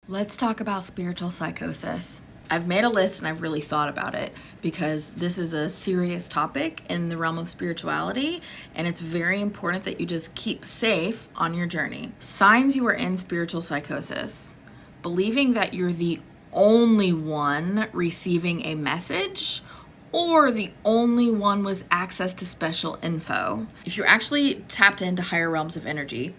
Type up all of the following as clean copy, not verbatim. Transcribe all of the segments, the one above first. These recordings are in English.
Let's talk about spiritual psychosis. I've made a list and I've really thought about it because this is a serious topic in the realm of spirituality, and it's very important that you just keep safe on your journey. Signs you are in spiritual psychosis: believing that you're the only one receiving a message or the only one with access to special info. If you're actually tapped into higher realms of energy,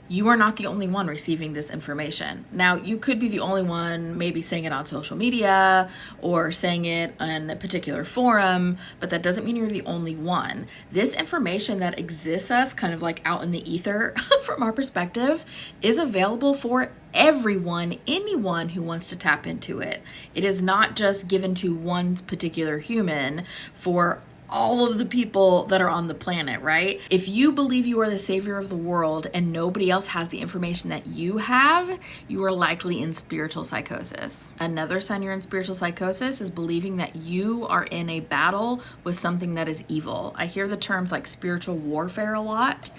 you are not the only one receiving this information. Now, you could be the only one maybe saying it on social media or saying it in a particular forum, but that doesn't mean you're the only one. This information that exists us kind of like out in the ether from our perspective is available for everyone, anyone who wants to tap into it. It is not just given to one particular human for all of the people that are on the planet, right? If you believe you are the savior of the world and nobody else has the information that you have, you are likely in spiritual psychosis. Another sign you're in spiritual psychosis is believing that you are in a battle with something that is evil. I hear the terms like spiritual warfare a lot.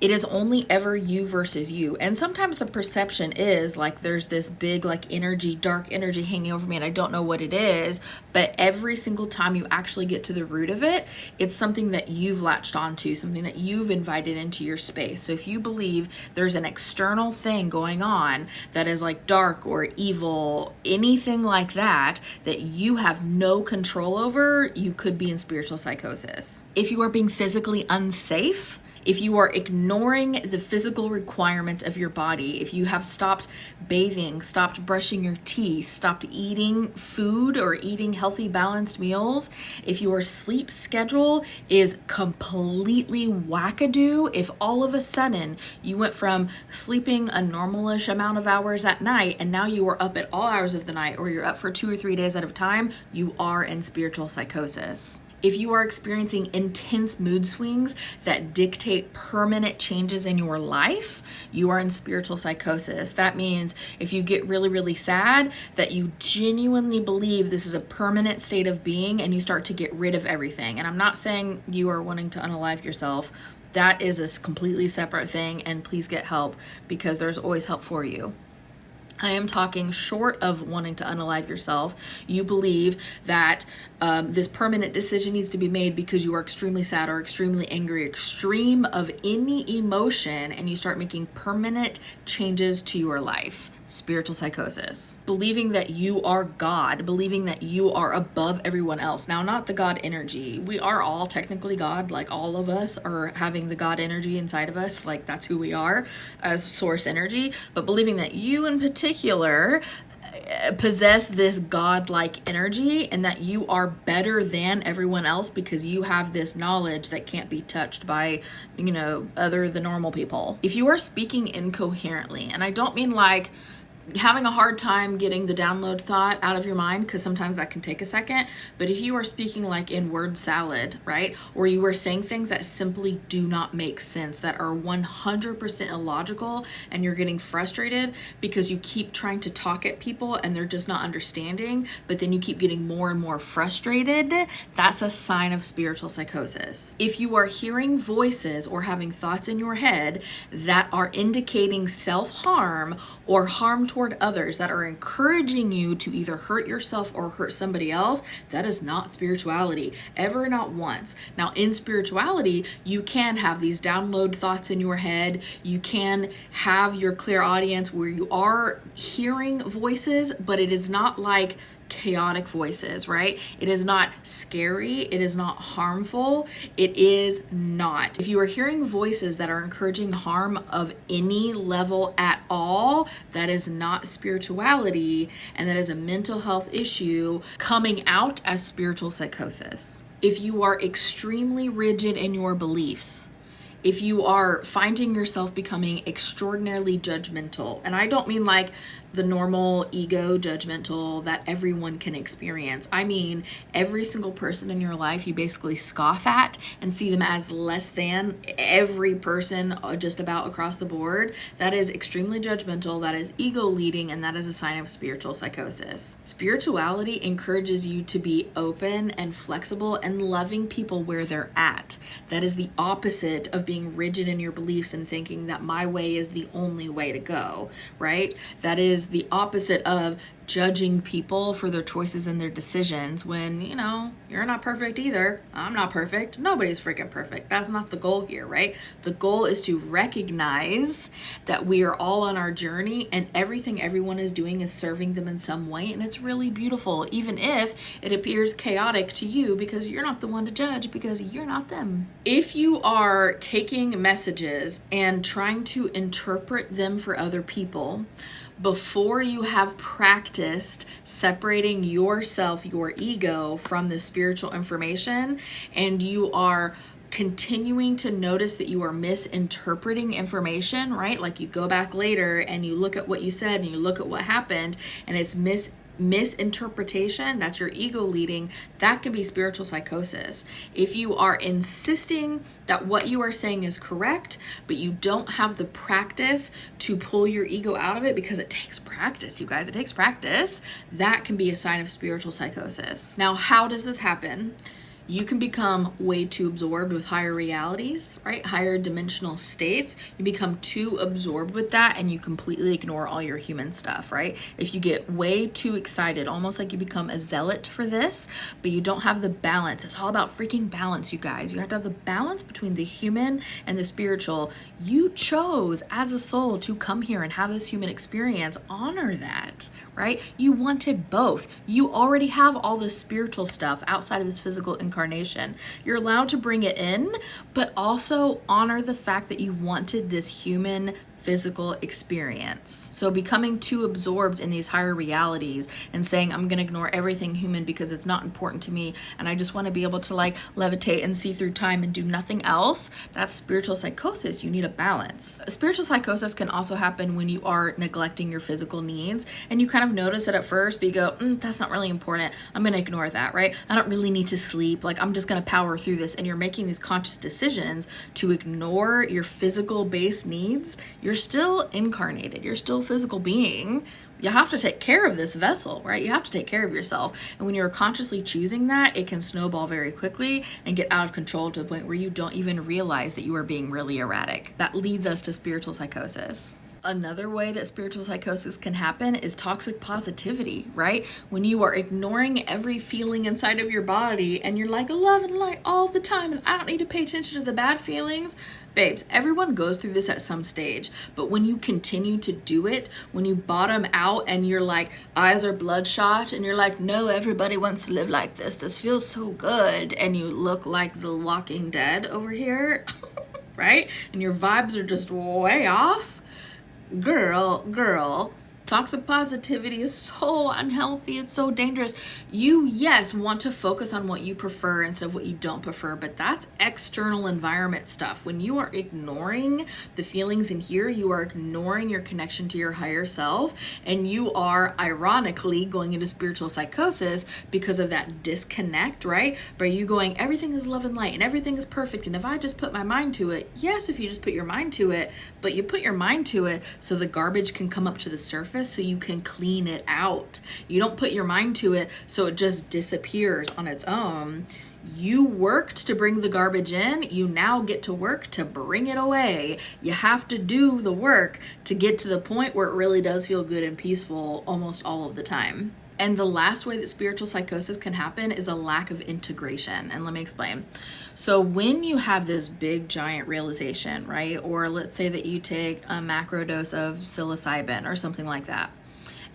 It is only ever you versus you. And sometimes the perception is like there's this big like energy, dark energy hanging over me and I don't know what it is. But every single time you actually get to the root of it, it's something that you've latched onto, something that you've invited into your space. So if you believe there's an external thing going on that is like dark or evil, anything like that, that you have no control over, you could be in spiritual psychosis. If you are being physically unsafe, if you are ignoring the physical requirements of your body, if you have stopped bathing, stopped brushing your teeth, stopped eating food or eating healthy, balanced meals, if your sleep schedule is completely wackadoo, if all of a sudden you went from sleeping a normalish amount of hours at night and now you are up at all hours of the night, or you're up for 2 or 3 days at a time, you are in spiritual psychosis. If you are experiencing intense mood swings that dictate permanent changes in your life, you are in spiritual psychosis. That means if you get really, really sad, that you genuinely believe this is a permanent state of being and you start to get rid of everything. And I'm not saying you are wanting to unalive yourself. That is a completely separate thing, and please get help because there's always help for you. I am talking short of wanting to unalive yourself. You believe that this permanent decision needs to be made because you are extremely sad or extremely angry, extreme of any emotion, and you start making permanent changes to your life. Spiritual psychosis. Believing that you are God, believing that you are above everyone else. Now, not the God energy. We are all technically God, like all of us are having the God energy inside of us, like that's who we are as source energy, but believing that you in particular possess this God-like energy and that you are better than everyone else because you have this knowledge that can't be touched by, other than normal people. If you are speaking incoherently, and I don't mean like having a hard time getting the download thought out of your mind, because sometimes that can take a second, but if you are speaking like in word salad, right, or you are saying things that simply do not make sense, that are 100% illogical, and you're getting frustrated because you keep trying to talk at people and they're just not understanding, but then you keep getting more and more frustrated, that's a sign of spiritual psychosis. If you are hearing voices or having thoughts in your head that are indicating self-harm or harm toward others, that are encouraging you to either hurt yourself or hurt somebody else, that is not spirituality, ever, not once. Now, in spirituality, you can have these download thoughts in your head. You can have your clear audience where you are hearing voices, but it is not like chaotic voices, right? It is not scary. It is not harmful. It is not. If you are hearing voices that are encouraging harm of any level at all, that is not spirituality, and that is a mental health issue coming out as spiritual psychosis. If you are extremely rigid in your beliefs, if you are finding yourself becoming extraordinarily judgmental, and I don't mean like the normal ego judgmental that everyone can experience. I mean, every single person in your life you basically scoff at and see them as less than every person just about across the board. That is extremely judgmental, that is ego leading, and that is a sign of spiritual psychosis. Spirituality encourages you to be open and flexible and loving people where they're at. That is the opposite of being rigid in your beliefs and thinking that my way is the only way to go, right? That is the opposite of judging people for their choices and their decisions when, you're not perfect either. I'm not perfect. Nobody's freaking perfect. That's not the goal here, right? The goal is to recognize that we are all on our journey and everything everyone is doing is serving them in some way. And it's really beautiful, even if it appears chaotic to you because you're not the one to judge because you're not them. If you are taking messages and trying to interpret them for other people, before you have practiced separating yourself, your ego, from the spiritual information, and you are continuing to notice that you are misinterpreting information, right? Like you go back later and you look at what you said and you look at what happened and it's misinterpretation, that's your ego leading, that can be spiritual psychosis. If you are insisting that what you are saying is correct, but you don't have the practice to pull your ego out of it, because it takes practice, you guys, it takes practice, that can be a sign of spiritual psychosis. Now, how does this happen? You can become way too absorbed with higher realities, right? Higher dimensional states. You become too absorbed with that and you completely ignore all your human stuff, right? If you get way too excited, almost like you become a zealot for this, but you don't have the balance. It's all about freaking balance, you guys. You have to have the balance between the human and the spiritual. You chose as a soul to come here and have this human experience. Honor that, right? You wanted both. You already have all this spiritual stuff outside of this physical incarnation. You're allowed to bring it in, but also honor the fact that you wanted this human physical experience. So becoming too absorbed in these higher realities and saying, I'm going to ignore everything human because it's not important to me and I just want to be able to like levitate and see through time and do nothing else, that's spiritual psychosis. You need a balance. Spiritual psychosis can also happen when you are neglecting your physical needs and you kind of notice it at first, but you go, that's not really important. I'm going to ignore that, right? I don't really need to sleep. Like, I'm just going to power through this. And you're making these conscious decisions to ignore your physical based needs. You're still incarnated. You're still a physical being. You have to take care of this vessel, right? You have to take care of yourself. And when you're consciously choosing that, it can snowball very quickly and get out of control to the point where you don't even realize that you are being really erratic. That leads us to spiritual psychosis. Another way that spiritual psychosis can happen is toxic positivity, right? When you are ignoring every feeling inside of your body and you're like love and light all the time and I don't need to pay attention to the bad feelings. Babes, everyone goes through this at some stage, but when you continue to do it, when you bottom out and you're like, eyes are bloodshot and you're like, no, everybody wants to live like this. This feels so good. And you look like the Walking Dead over here, right? And your vibes are just way off. Girl, toxic positivity is so unhealthy. It's so dangerous. You, yes, want to focus on what you prefer instead of what you don't prefer, but that's external environment stuff. When you are ignoring the feelings in here, you are ignoring your connection to your higher self, and you are ironically going into spiritual psychosis because of that disconnect, right? By you going, everything is love and light and everything is perfect, and if I just put my mind to it, yes, if you just put your mind to it, but you put your mind to it so the garbage can come up to the surface so you can clean it out. You don't put your mind to it so it just disappears on its own. You worked to bring the garbage in. You now get to work to bring it away. You have to do the work to get to the point where it really does feel good and peaceful almost all of the time. And the last way that spiritual psychosis can happen is a lack of integration. And let me explain. So when you have this big giant realization, right? Or let's say that you take a macro dose of psilocybin or something like that,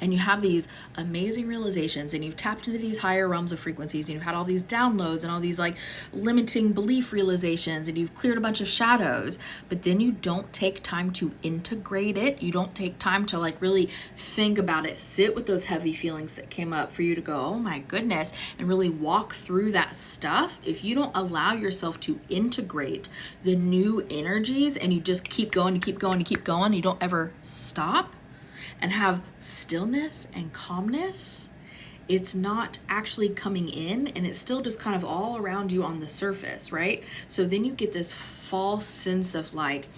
and you have these amazing realizations and you've tapped into these higher realms of frequencies and you've had all these downloads and all these like limiting belief realizations and you've cleared a bunch of shadows, but then you don't take time to integrate it. You don't take time to like really think about it, sit with those heavy feelings that came up for you to go, oh my goodness, and really walk through that stuff. If you don't allow yourself to integrate the new energies and you just keep going, you don't ever stop and have stillness and calmness, it's not actually coming in and it's still just kind of all around you on the surface, right? So then you get this false sense of like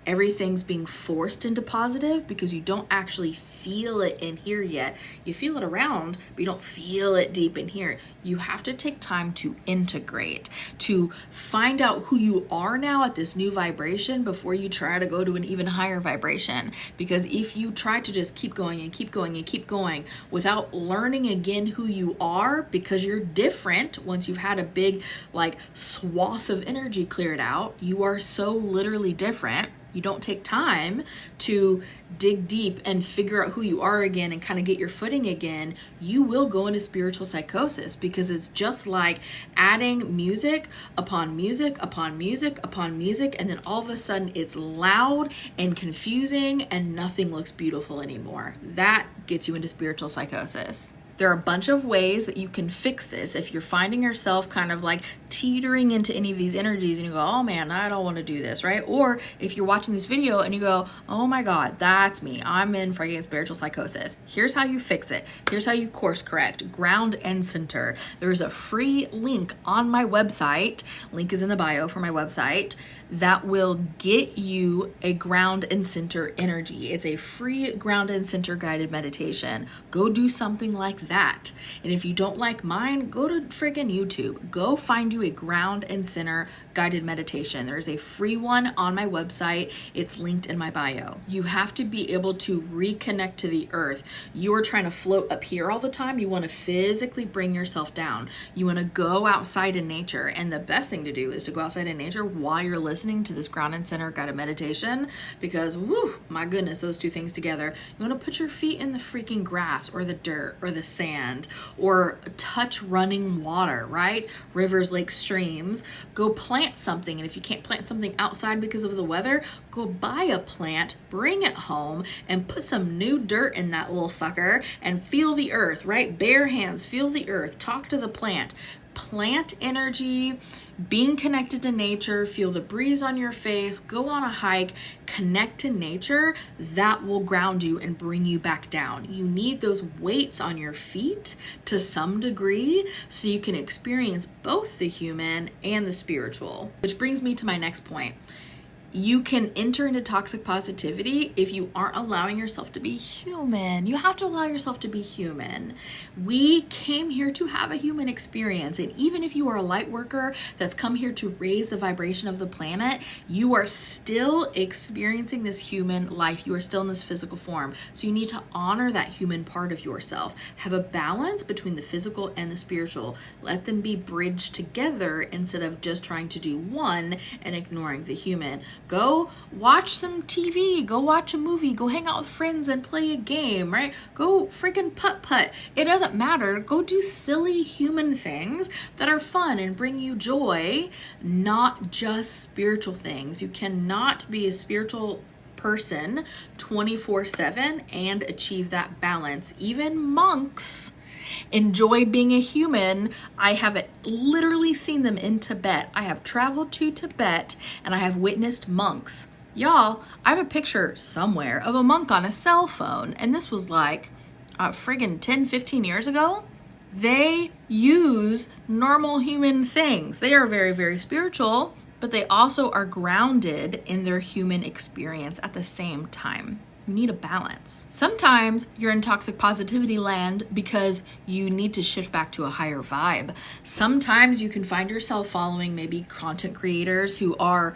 everything's being forced into positive because you don't actually feel it in here yet. You feel it around, but you don't feel it deep in here. You have to take time to integrate, to find out who you are now at this new vibration before you try to go to an even higher vibration. Because if you try to just keep going and keep going and keep going without learning again who you are, because you're different once you've had a big like swath of energy cleared out, you are so literally different. You don't take time to dig deep and figure out who you are again and kind of get your footing again, you will go into spiritual psychosis, because it's just like adding music upon music upon music upon music, and then all of a sudden it's loud and confusing and nothing looks beautiful anymore. That gets you into spiritual psychosis. There are a bunch of ways that you can fix this if you're finding yourself kind of like teetering into any of these energies and you go, oh man, I don't want to do this, right? Or if you're watching this video and you go, oh my God, that's me. I'm in freaking spiritual psychosis. Here's how you fix it. Here's how you course correct, ground and center. There's a free link on my website. Link is in the bio for my website. That will get you a ground and center energy. It's a free ground and center guided meditation. Go do something like that. And if you don't like mine, go to friggin' YouTube. Go find you a ground and center guided meditation. There's a free one on my website. It's linked in my bio. You have to be able to reconnect to the earth. You're trying to float up here all the time. You want to physically bring yourself down. You want to go outside in nature. And the best thing to do is to go outside in nature while you're listening to this ground and center guided meditation, because woo, my goodness, those two things together. You want to put your feet in the freaking grass or the dirt or the sand, or touch running water, right? Rivers, lakes, streams. Go plant something. And if you can't plant something outside because of the weather, go buy a plant, bring it home, and put some new dirt in that little sucker and feel the earth, right? Bare hands, feel the earth, talk to the plant. Plant energy, being connected to nature, feel the breeze on your face, go on a hike, connect to nature. That will ground you and bring you back down. You need those weights on your feet to some degree so you can experience both the human and the spiritual. Which brings me to my next point. You can enter into toxic positivity if you aren't allowing yourself to be human. You have to allow yourself to be human. We came here to have a human experience. And even if you are a light worker that's come here to raise the vibration of the planet, you are still experiencing this human life. You are still in this physical form. So you need to honor that human part of yourself. Have a balance between the physical and the spiritual. Let them be bridged together instead of just trying to do one and ignoring the human. Go watch some TV, go watch a movie, go hang out with friends and play a game, right? Go freaking putt-putt. It doesn't matter. Go do silly human things that are fun and bring you joy, not just spiritual things. You cannot be a spiritual person 24/7 and achieve that balance. Even monks enjoy being a human. I have literally seen them in Tibet. I have traveled to Tibet and I have witnessed monks. Y'all, I have a picture somewhere of a monk on a cell phone, and this was like friggin' 10, 15 years ago. They use normal human things. They are very, very spiritual, but they also are grounded in their human experience at the same time. You need a balance. Sometimes you're in toxic positivity land because you need to shift back to a higher vibe. Sometimes you can find yourself following maybe content creators who are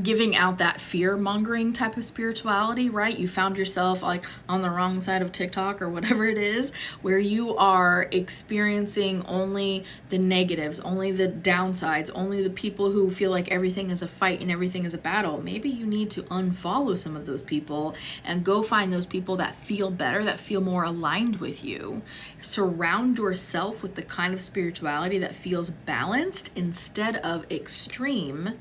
giving out that fear-mongering type of spirituality, right? You found yourself like on the wrong side of TikTok or whatever it is, where you are experiencing only the negatives, only the downsides, only the people who feel like everything is a fight and everything is a battle. Maybe you need to unfollow some of those people and go find those people that feel better, that feel more aligned with you. Surround yourself with the kind of spirituality that feels balanced instead of extreme,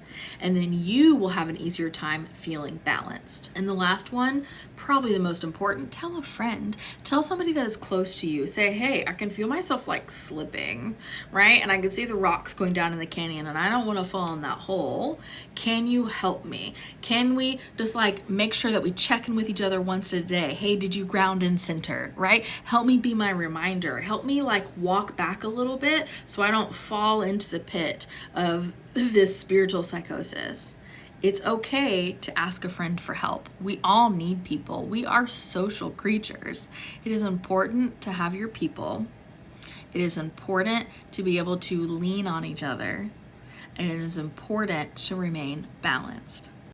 and then you will have an easier time feeling balanced. And the last one, probably the most important, tell a friend. Tell somebody that is close to you. Say, hey, I can feel myself like slipping, right? And I can see the rocks going down in the canyon and I don't want to fall in that hole. Can you help me? Can we just like make sure that we check in with each other once a day? Hey, did you ground and center, right? Help me be my reminder. Help me like walk back a little bit so I don't fall into the pit of this spiritual psychosis. It's okay to ask a friend for help. We all need people. We are social creatures. It is important to have your people. It is important to be able to lean on each other. And it is important to remain balanced.